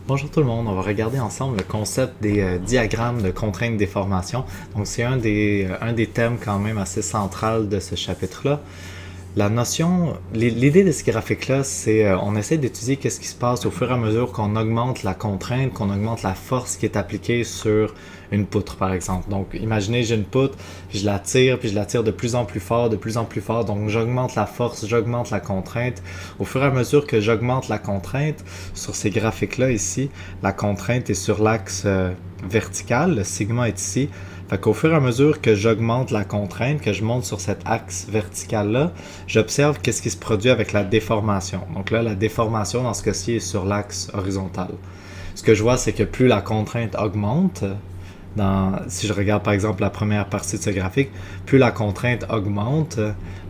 Bonjour tout le monde, on va regarder ensemble le concept des diagrammes de contraintes déformation. Donc c'est un des thèmes quand même assez central de ce chapitre-là. La notion, l'idée de ce graphique-là, c'est on essaie d'étudier qu'est-ce qui se passe au fur et à mesure qu'on augmente la contrainte, qu'on augmente la force qui est appliquée sur une poutre, par exemple. Donc, imaginez, j'ai une poutre, puis je la tire de plus en plus fort, de plus en plus fort. Donc, j'augmente la force, j'augmente la contrainte. Au fur et à mesure que j'augmente la contrainte, sur ces graphiques-là ici, la contrainte est sur l'axe vertical, le sigma est ici. Fait qu'au fur et à mesure que j'augmente la contrainte, que je monte sur cet axe vertical-là, j'observe qu'est-ce qui se produit avec la déformation. Donc là, la déformation, dans ce cas-ci, est sur l'axe horizontal. Ce que je vois, c'est que plus la contrainte augmente, si je regarde par exemple la première partie de ce graphique, plus la contrainte augmente,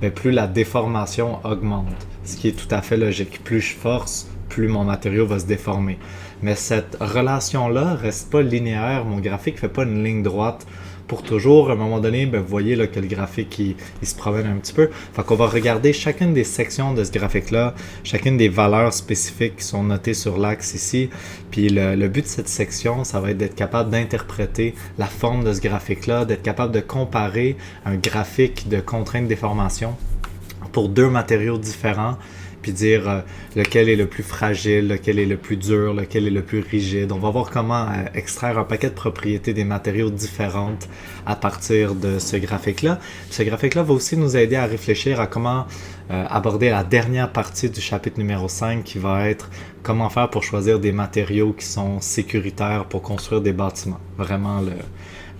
mais plus la déformation augmente. Ce qui est tout à fait logique. Plus je force, plus mon matériau va se déformer. Mais cette relation-là reste pas linéaire. Mon graphique ne fait pas une ligne droite pour toujours. À un moment donné, vous voyez là, que le graphique il se promène un petit peu. Fait qu'on va regarder chacune des sections de ce graphique-là, chacune des valeurs spécifiques qui sont notées sur l'axe ici. Puis le but de cette section, ça va être d'être capable d'interpréter la forme de ce graphique-là, d'être capable de comparer un graphique de contrainte-déformation pour deux matériaux différents, puis dire lequel est le plus fragile, lequel est le plus dur, lequel est le plus rigide. On va voir comment extraire un paquet de propriétés des matériaux différentes à partir de ce graphique-là. Ce graphique-là va aussi nous aider à réfléchir à comment aborder la dernière partie du chapitre numéro 5 qui va être comment faire pour choisir des matériaux qui sont sécuritaires pour construire des bâtiments. Vraiment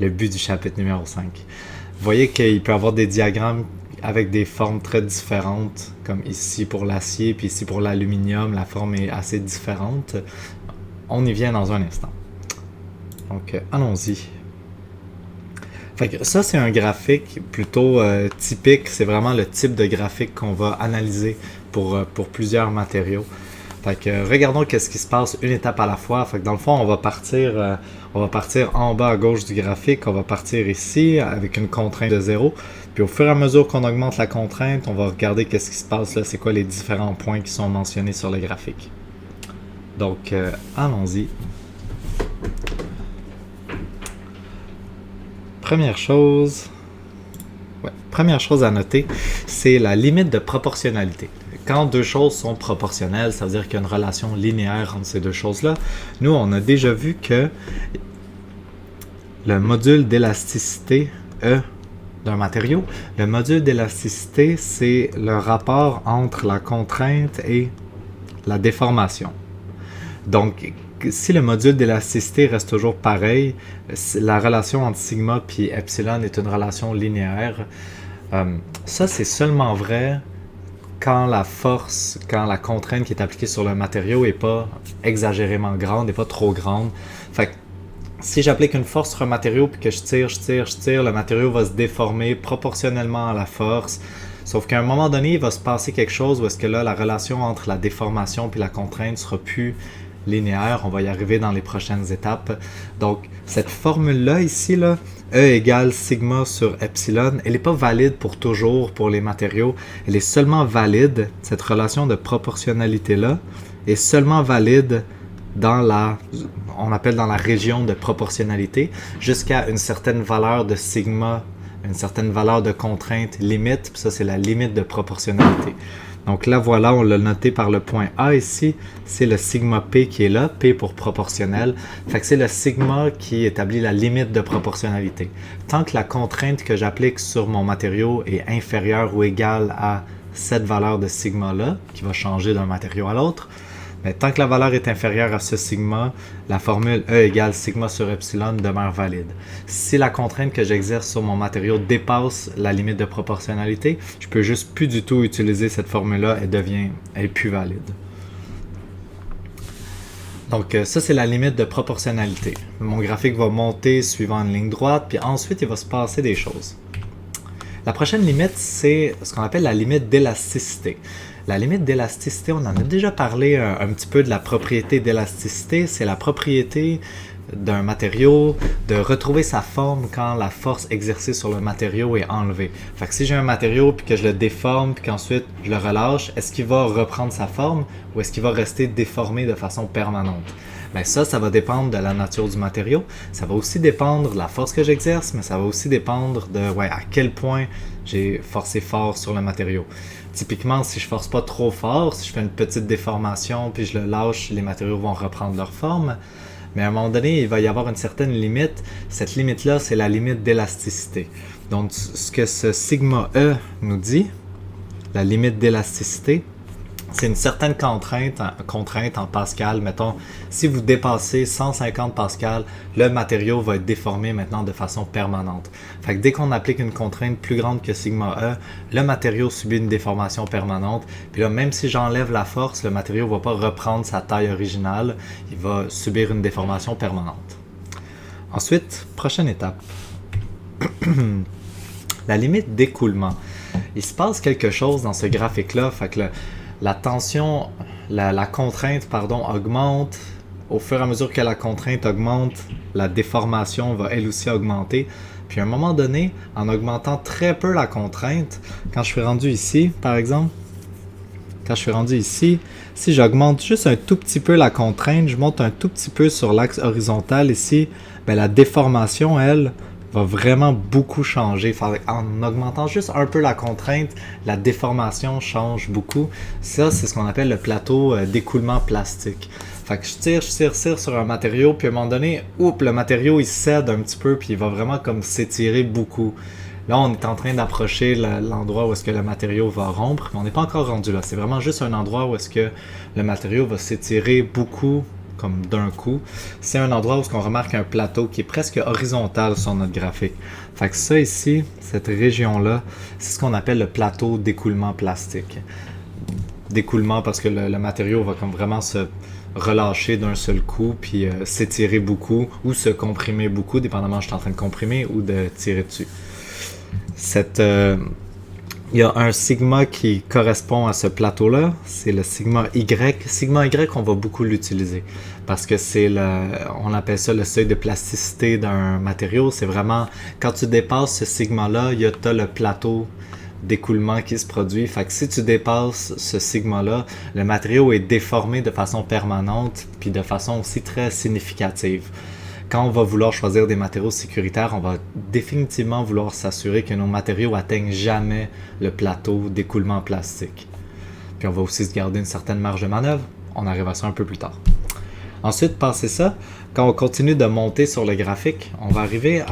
le but du chapitre numéro 5. Vous voyez qu'il peut y avoir des diagrammes avec des formes très différentes, comme ici pour l'acier, puis ici pour l'aluminium, la forme est assez différente. On y vient dans un instant. Donc, allons-y. Fait que ça, c'est un graphique plutôt typique. C'est vraiment le type de graphique qu'on va analyser pour plusieurs matériaux. Fait que regardons qu'est-ce qui se passe une étape à la fois. Fait que dans le fond, on va partir en bas à gauche du graphique. On va partir ici avec une contrainte de 0. Puis au fur et à mesure qu'on augmente la contrainte, on va regarder qu'est-ce qui se passe là. C'est quoi les différents points qui sont mentionnés sur le graphique. Donc, allons-y. Première chose à noter, c'est la limite de proportionnalité. Quand deux choses sont proportionnelles, ça veut dire qu'il y a une relation linéaire entre ces deux choses-là. Nous, on a déjà vu que le module d'élasticité E d'un matériau, le module d'élasticité, c'est le rapport entre la contrainte et la déformation. Donc, si le module d'élasticité reste toujours pareil, la relation entre sigma et epsilon est une relation linéaire. Ça, c'est seulement vrai quand la contrainte qui est appliquée sur le matériau n'est pas exagérément grande, n'est pas trop grande. Fait que si j'applique une force sur un matériau puis que je tire, le matériau va se déformer proportionnellement à la force. Sauf qu'à un moment donné, il va se passer quelque chose où est-ce que là, la relation entre la déformation et la contrainte sera plus linéaire. On va y arriver dans les prochaines étapes. Donc, cette formule-là ici, là, E égale sigma sur epsilon, elle n'est pas valide pour toujours pour les matériaux. Elle est seulement valide, cette relation de proportionnalité-là, est seulement valide on appelle dans la région de proportionnalité, jusqu'à une certaine valeur de sigma, une certaine valeur de contrainte limite, puis ça c'est la limite de proportionnalité. Donc là voilà, on l'a noté par le point A ici, c'est le sigma P qui est là, P pour proportionnel, fait que c'est le sigma qui établit la limite de proportionnalité. Tant que la contrainte que j'applique sur mon matériau est inférieure ou égale à cette valeur de sigma là, qui va changer d'un matériau à l'autre, mais tant que la valeur est inférieure à ce sigma, la formule E égale sigma sur epsilon demeure valide. Si la contrainte que j'exerce sur mon matériau dépasse la limite de proportionnalité, je peux juste plus du tout utiliser cette formule-là, elle est plus valide. Donc ça, c'est la limite de proportionnalité. Mon graphique va monter suivant une ligne droite, puis ensuite, il va se passer des choses. La prochaine limite, c'est ce qu'on appelle la limite d'élasticité. La limite d'élasticité, on en a déjà parlé un petit peu de la propriété d'élasticité. C'est la propriété d'un matériau de retrouver sa forme quand la force exercée sur le matériau est enlevée. Fait que si j'ai un matériau puis que je le déforme puis qu'ensuite je le relâche, est-ce qu'il va reprendre sa forme ou est-ce qu'il va rester déformé de façon permanente? Ben ça va dépendre de la nature du matériau. Ça va aussi dépendre de la force que j'exerce, mais ça va aussi dépendre de à quel point j'ai forcé fort sur le matériau. Typiquement, si je force pas trop fort, si je fais une petite déformation puis je le lâche, les matériaux vont reprendre leur forme. Mais à un moment donné, il va y avoir une certaine limite. Cette limite-là, c'est la limite d'élasticité. Donc, ce que ce sigma E nous dit, la limite d'élasticité, c'est une certaine contrainte en Pascal. Mettons, si vous dépassez 150 Pascal, le matériau va être déformé maintenant de façon permanente. Fait que dès qu'on applique une contrainte plus grande que sigma E, le matériau subit une déformation permanente. Puis là, même si j'enlève la force, le matériau ne va pas reprendre sa taille originale. Il va subir une déformation permanente. Ensuite, prochaine étape. La limite d'écoulement. Il se passe quelque chose dans ce graphique-là. Fait que la tension, la contrainte, augmente. Au fur et à mesure que la contrainte augmente, la déformation va elle aussi augmenter. Puis à un moment donné, en augmentant très peu la contrainte, quand je suis rendu ici, par exemple, si j'augmente juste un tout petit peu la contrainte, je monte un tout petit peu sur l'axe horizontal ici, ben la déformation, elle, va vraiment beaucoup changer. En augmentant juste un peu la contrainte, la déformation change beaucoup. Ça, c'est ce qu'on appelle le plateau d'écoulement plastique. Fait que je tire sur un matériau, puis à un moment donné, le matériau il cède un petit peu, puis il va vraiment comme s'étirer beaucoup. Là, on est en train d'approcher l'endroit où est-ce que le matériau va rompre, mais on n'est pas encore rendu là. C'est vraiment juste un endroit où est-ce que le matériau va s'étirer beaucoup, comme d'un coup. C'est un endroit où on remarque un plateau qui est presque horizontal sur notre graphique. Fait que ça ici, cette région-là, c'est ce qu'on appelle le plateau d'écoulement plastique. D'écoulement parce que le matériau va comme vraiment se relâcher d'un seul coup, puis s'étirer beaucoup ou se comprimer beaucoup, dépendamment je suis en train de comprimer ou de tirer dessus. Il y a un sigma qui correspond à ce plateau-là, c'est le sigma Y. Sigma Y, on va beaucoup l'utiliser parce que on appelle ça le seuil de plasticité d'un matériau. C'est vraiment, quand tu dépasses ce sigma-là, tu as le plateau d'écoulement qui se produit. Fait que si tu dépasses ce sigma-là, le matériau est déformé de façon permanente puis de façon aussi très significative. Quand on va vouloir choisir des matériaux sécuritaires, on va définitivement vouloir s'assurer que nos matériaux atteignent jamais le plateau d'écoulement plastique. Puis on va aussi se garder une certaine marge de manœuvre. On arrive à ça un peu plus tard. Ensuite, passé ça, quand on continue de monter sur le graphique, on va arriver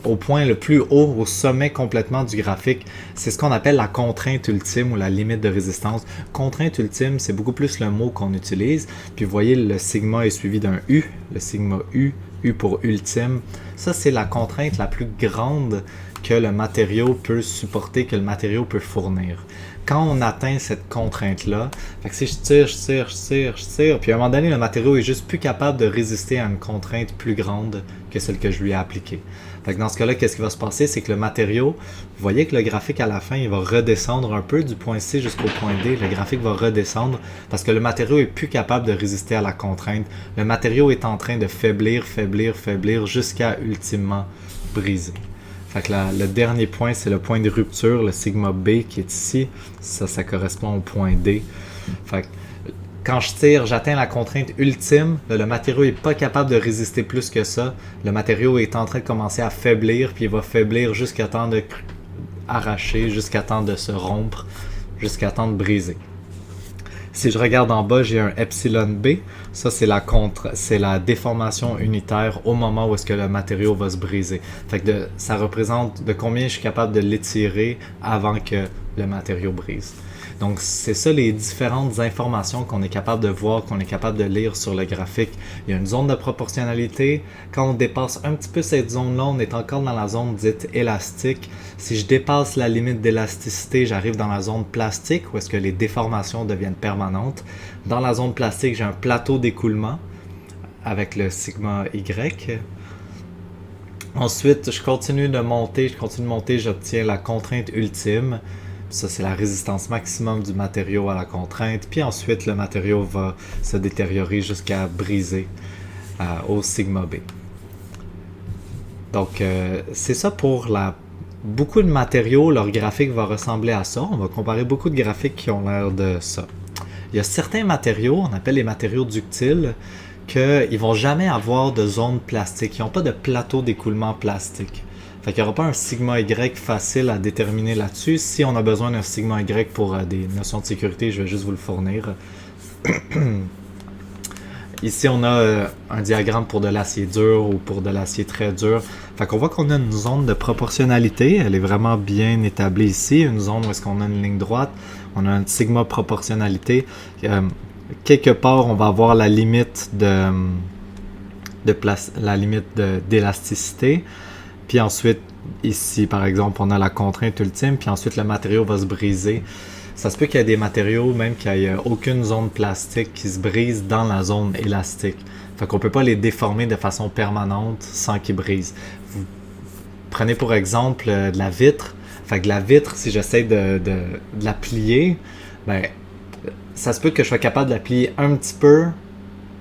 au point le plus haut, au sommet complètement du graphique. C'est ce qu'on appelle la contrainte ultime ou la limite de résistance. Contrainte ultime, c'est beaucoup plus le mot qu'on utilise. Puis vous voyez, le sigma est suivi d'un U, le sigma U, U pour ultime. Ça, c'est la contrainte la plus grande que le matériau peut supporter, que le matériau peut fournir. Quand on atteint cette contrainte-là, fait que si je tire, puis à un moment donné, le matériau est juste plus capable de résister à une contrainte plus grande que celle que je lui ai appliquée. Fait que dans ce cas-là, qu'est-ce qui va se passer? C'est que le matériau, vous voyez que le graphique à la fin, il va redescendre un peu du point C jusqu'au point D. Le graphique va redescendre parce que le matériau est plus capable de résister à la contrainte. Le matériau est en train de faiblir jusqu'à ultimement briser. Fait que le dernier point, c'est le point de rupture, le sigma B qui est ici. Ça correspond au point D. Fait que quand je tire, j'atteins la contrainte ultime. Le matériau n'est pas capable de résister plus que ça. Le matériau est en train de commencer à faiblir, puis il va faiblir jusqu'à temps de arracher, jusqu'à temps de se rompre, jusqu'à temps de briser. Si je regarde en bas, j'ai un epsilon B. Ça, c'est la déformation unitaire au moment où est-ce que le matériau va se briser. Fait que ça représente de combien je suis capable de l'étirer avant que le matériau brise. Donc, c'est ça les différentes informations qu'on est capable de voir, qu'on est capable de lire sur le graphique. Il y a une zone de proportionnalité. Quand on dépasse un petit peu cette zone-là, on est encore dans la zone dite élastique. Si je dépasse la limite d'élasticité, j'arrive dans la zone plastique, où est-ce que les déformations deviennent permanentes. Dans la zone plastique, j'ai un plateau d'écoulement avec le sigma Y. Ensuite, je continue de monter, j'obtiens la contrainte ultime. Ça, c'est la résistance maximum du matériau à la contrainte. Puis ensuite, le matériau va se détériorer jusqu'à briser au sigma B. Donc, c'est ça pour beaucoup de matériaux. Leur graphique va ressembler à ça. On va comparer beaucoup de graphiques qui ont l'air de ça. Il y a certains matériaux, on appelle les matériaux ductiles, qu'ils vont jamais avoir de zone plastique. Ils n'ont pas de plateau d'écoulement plastique. Fait qu'il n'y aura pas un sigma Y facile à déterminer là-dessus. Si on a besoin d'un sigma Y pour des notions de sécurité, je vais juste vous le fournir. Ici, on a un diagramme pour de l'acier dur ou pour de l'acier très dur. Fait qu'on voit qu'on a une zone de proportionnalité. Elle est vraiment bien établie ici. Une zone où est-ce qu'on a une ligne droite. On a un sigma proportionnalité. Quelque part, on va avoir la limite d'élasticité. Puis ensuite, ici, par exemple, on a la contrainte ultime. Puis ensuite, le matériau va se briser. Ça se peut qu'il y ait des matériaux, même qu'il n'y ait aucune zone plastique qui se brise dans la zone élastique. Fait qu'on ne peut pas les déformer de façon permanente sans qu'ils brisent. Vous prenez pour exemple de la vitre. Fait que la vitre, si j'essaie de la plier, ben, ça se peut que je sois capable de la plier un petit peu,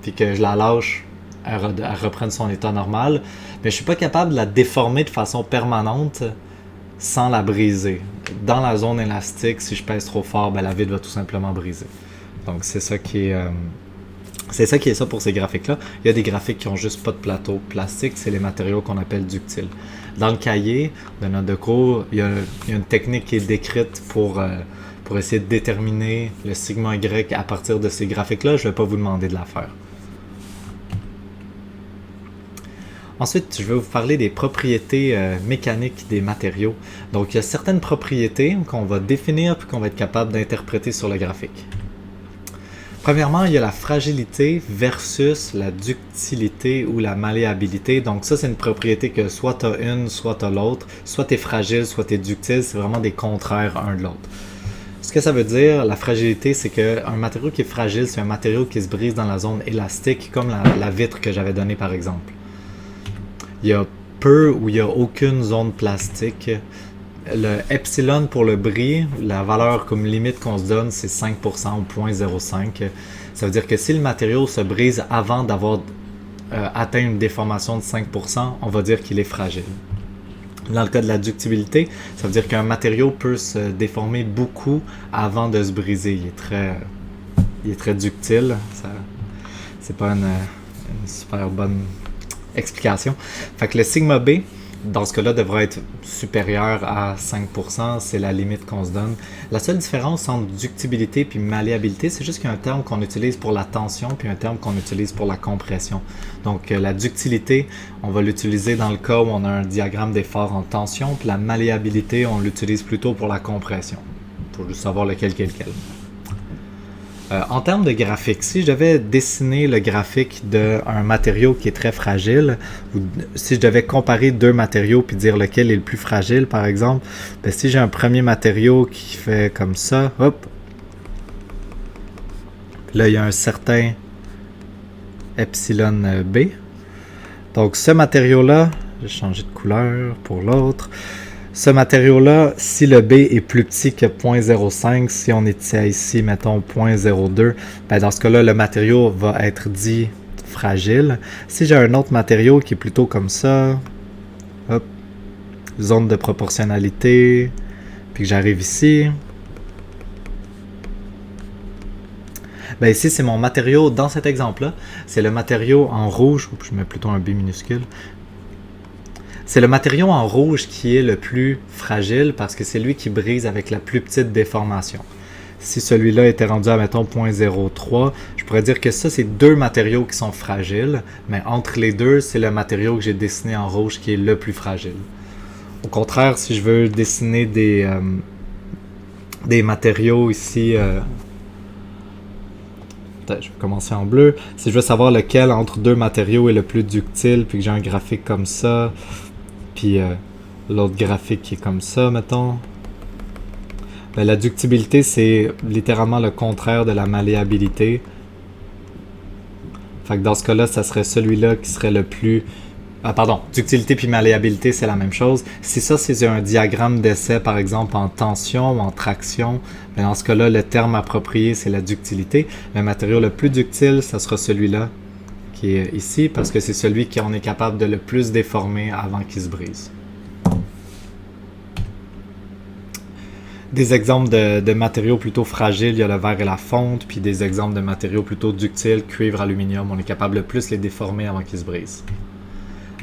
puis que je la lâche, elle reprenne son état normal. Mais je ne suis pas capable de la déformer de façon permanente sans la briser. Dans la zone élastique, si je pèse trop fort, ben, la vitre va tout simplement briser. Donc c'est ça qui est ça pour ces graphiques-là. Il y a des graphiques qui n'ont juste pas de plateau plastique, c'est les matériaux qu'on appelle ductiles. Dans le cahier de notre de cours, il y a une technique qui est décrite pour essayer de déterminer le sigma Y à partir de ces graphiques-là. Je ne vais pas vous demander de la faire. Ensuite, je vais vous parler des propriétés mécaniques des matériaux. Donc, il y a certaines propriétés qu'on va définir puis qu'on va être capable d'interpréter sur le graphique. Premièrement, il y a la fragilité versus la ductilité ou la malléabilité. Donc ça, c'est une propriété que soit tu as une, soit tu as l'autre. Soit tu es fragile, soit tu es ductile. C'est vraiment des contraires un de l'autre. Ce que ça veut dire, la fragilité, c'est qu'un matériau qui est fragile, c'est un matériau qui se brise dans la zone élastique, comme la vitre que j'avais donnée par exemple. Il y a peu ou il n'y a aucune zone plastique. Le epsilon pour le bris, la valeur comme limite qu'on se donne, c'est 5% ou 0.05. Ça veut dire que si le matériau se brise avant d'avoir atteint une déformation de 5%, on va dire qu'il est fragile. Dans le cas de la ductibilité, ça veut dire qu'un matériau peut se déformer beaucoup avant de se briser. Il est très ductile. C'est pas une super bonne explication. Fait que le sigma B, dans ce cas-là, devrait être supérieur à 5%, c'est la limite qu'on se donne. La seule différence entre ductibilité et malléabilité, c'est juste qu'il y a un terme qu'on utilise pour la tension puis un terme qu'on utilise pour la compression. Donc la ductilité, on va l'utiliser dans le cas où on a un diagramme d'effort en tension, puis la malléabilité, on l'utilise plutôt pour la compression. Il faut juste savoir lequel est lequel. En termes de graphique, si je devais dessiner le graphique d'un matériau qui est très fragile, ou si je devais comparer deux matériaux puis dire lequel est le plus fragile, par exemple, ben si j'ai un premier matériau qui fait comme ça, hop, là il y a un certain epsilon B. Donc ce matériau-là, j'ai changé de couleur pour l'autre. Ce matériau-là, si le B est plus petit que 0.05, si on était ici, mettons 0.02, ben dans ce cas-là, le matériau va être dit fragile. Si j'ai un autre matériau qui est plutôt comme ça, hop, zone de proportionnalité, puis que j'arrive ici, ben ici c'est mon matériau, dans cet exemple-là, c'est le matériau en rouge, je mets plutôt un B minuscule. C'est le matériau en rouge qui est le plus fragile parce que c'est lui qui brise avec la plus petite déformation. Si celui-là était rendu à, mettons, 0.03, je pourrais dire que ça, c'est deux matériaux qui sont fragiles, mais entre les deux, c'est le matériau que j'ai dessiné en rouge qui est le plus fragile. Au contraire, si je veux dessiner des matériaux ici, je vais commencer en bleu. Si je veux savoir lequel entre deux matériaux est le plus ductile, puis que j'ai un graphique comme ça, puis l'autre graphique qui est comme ça, mettons. Ben, la ductibilité, c'est littéralement le contraire de la malléabilité. Fait que dans ce cas-là, ça serait celui-là qui serait le plus... Ah, pardon, ductilité puis malléabilité, c'est la même chose. Si ça, c'est un diagramme d'essai, par exemple, en tension ou en traction, ben dans ce cas-là, le terme approprié, c'est la ductilité. Le matériau le plus ductile, ça sera celui-là qui est ici, parce que c'est celui qu'on est capable de le plus déformer avant qu'il se brise. Des exemples de matériaux plutôt fragiles, il y a le verre et la fonte, puis des exemples de matériaux plutôt ductiles, cuivre, aluminium, on est capable de plus les déformer avant qu'ils se brisent.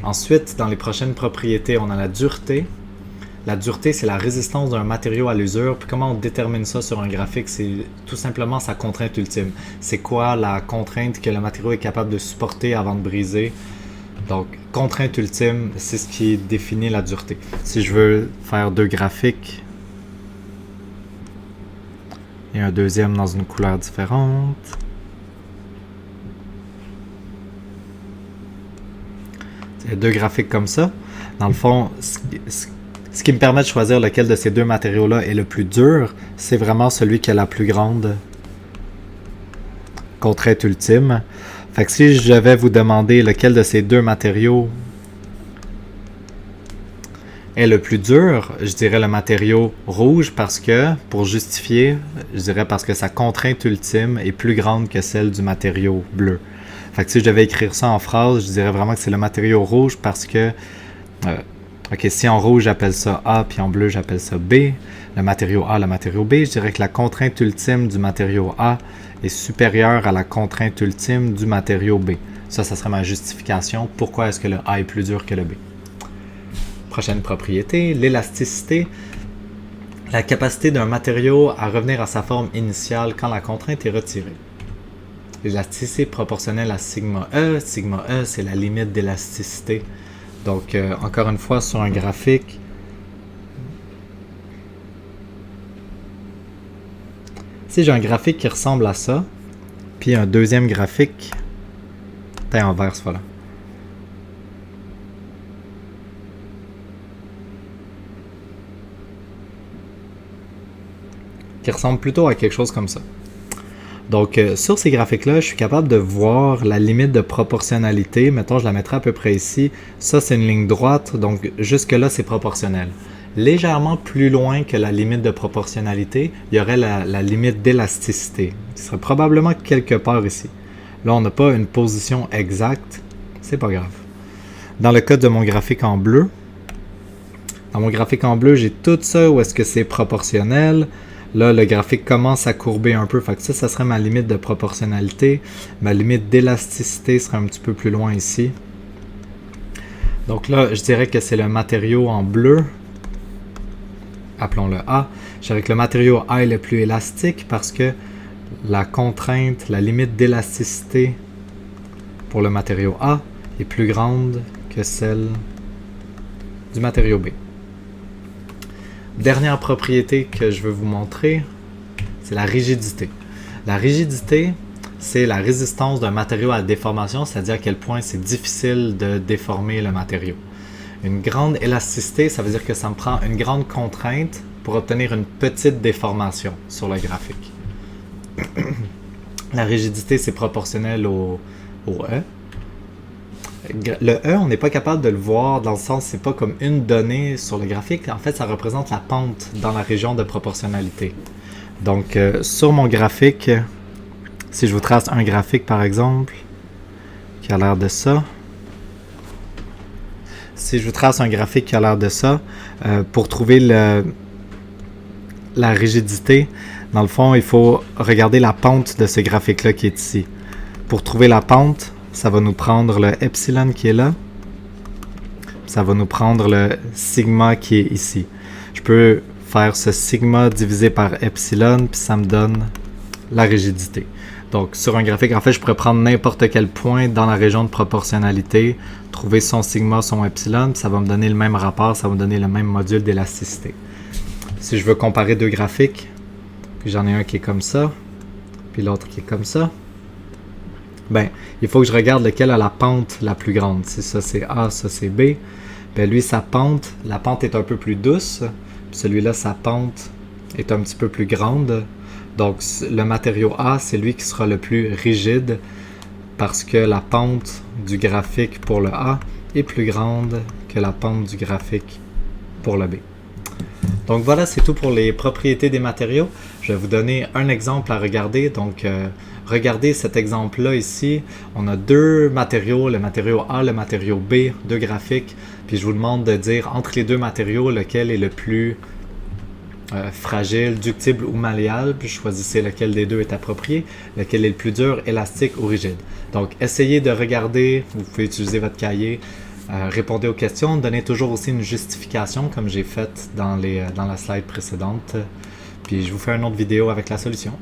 Ensuite, dans les prochaines propriétés, on a la dureté. La dureté, c'est la résistance d'un matériau à l'usure. Puis comment on détermine ça sur un graphique? C'est tout simplement sa contrainte ultime. C'est quoi la contrainte que le matériau est capable de supporter avant de briser? Donc, contrainte ultime, c'est ce qui définit la dureté. Si je veux faire deux graphiques et un deuxième dans une couleur différente, c'est deux graphiques comme ça. Dans le fond, ce qui me permet de choisir lequel de ces deux matériaux-là est le plus dur, c'est vraiment celui qui a la plus grande contrainte ultime. Fait que si je vais vous demander lequel de ces deux matériaux est le plus dur, je dirais le matériau rouge parce que, pour justifier, je dirais parce que sa contrainte ultime est plus grande que celle du matériau bleu. Fait que si je devais écrire ça en phrase, je dirais vraiment que c'est le matériau rouge parce que ok, si en rouge j'appelle ça A, puis en bleu j'appelle ça B, le matériau A, le matériau B, je dirais que la contrainte ultime du matériau A est supérieure à la contrainte ultime du matériau B. Ça serait ma justification. Pourquoi est-ce que le A est plus dur que le B? Prochaine propriété, l'élasticité. La capacité d'un matériau à revenir à sa forme initiale quand la contrainte est retirée. L'élasticité est proportionnelle à sigma E. Sigma E, c'est la limite d'élasticité. Donc, encore une fois, sur un graphique, si j'ai un graphique qui ressemble à ça, puis un deuxième graphique, peut-être en vert, voilà, qui ressemble plutôt à quelque chose comme ça. Donc, sur ces graphiques-là, je suis capable de voir la limite de proportionnalité. Mettons, je la mettrai à peu près ici. Ça, c'est une ligne droite, donc jusque-là, c'est proportionnel. Légèrement plus loin que la limite de proportionnalité, il y aurait la limite d'élasticité, qui serait probablement quelque part ici. Là, on n'a pas une position exacte, c'est pas grave. Dans le cas de mon graphique en bleu, dans mon graphique en bleu, j'ai tout ça où est-ce que c'est proportionnel. Là, le graphique commence à courber un peu, fait que ça serait ma limite de proportionnalité. Ma limite d'élasticité serait un petit peu plus loin ici. Donc là, je dirais que c'est le matériau en bleu. Appelons-le A. Je dirais que le matériau A est le plus élastique parce que la contrainte, la limite d'élasticité pour le matériau A est plus grande que celle du matériau B. Dernière propriété que je veux vous montrer, c'est la rigidité. La rigidité, c'est la résistance d'un matériau à la déformation, c'est-à-dire à quel point c'est difficile de déformer le matériau. Une grande élasticité, ça veut dire que ça me prend une grande contrainte pour obtenir une petite déformation sur le graphique. La rigidité, c'est proportionnel au E. Le E, on n'est pas capable de le voir dans le sens, c'est pas comme une donnée sur le graphique. En fait, ça représente la pente dans la région de proportionnalité. Donc, sur mon graphique, si je vous trace un graphique par exemple, qui a l'air de ça. Si je vous trace un graphique qui a l'air de ça, pour trouver la rigidité, dans le fond, il faut regarder la pente de ce graphique-là qui est ici. Pour trouver la pente, ça va nous prendre le epsilon qui est là. Ça va nous prendre le sigma qui est ici. Je peux faire ce sigma divisé par epsilon, puis ça me donne la rigidité. Donc, sur un graphique, en fait, je pourrais prendre n'importe quel point dans la région de proportionnalité, trouver son sigma, son epsilon, puis ça va me donner le même rapport, ça va me donner le même module d'élasticité. Si je veux comparer deux graphiques, puis j'en ai un qui est comme ça, puis l'autre qui est comme ça, ben, il faut que je regarde lequel a la pente la plus grande. Si ça c'est A, ça c'est B, ben lui sa pente, la pente est un peu plus douce, puis celui-là sa pente est un petit peu plus grande. Donc le matériau A, c'est lui qui sera le plus rigide parce que la pente du graphique pour le A est plus grande que la pente du graphique pour le B. Donc voilà, c'est tout pour les propriétés des matériaux. Je vais vous donner un exemple à regarder. Donc regardez cet exemple-là ici. On a deux matériaux, le matériau A, le matériau B, deux graphiques. Puis je vous demande de dire entre les deux matériaux lequel est le plus fragile, ductible ou malléable, puis choisissez lequel des deux est approprié, lequel est le plus dur, élastique ou rigide. Donc, essayez de regarder, vous pouvez utiliser votre cahier, répondez aux questions, donnez toujours aussi une justification comme j'ai fait dans la slide précédente, puis je vous fais une autre vidéo avec la solution.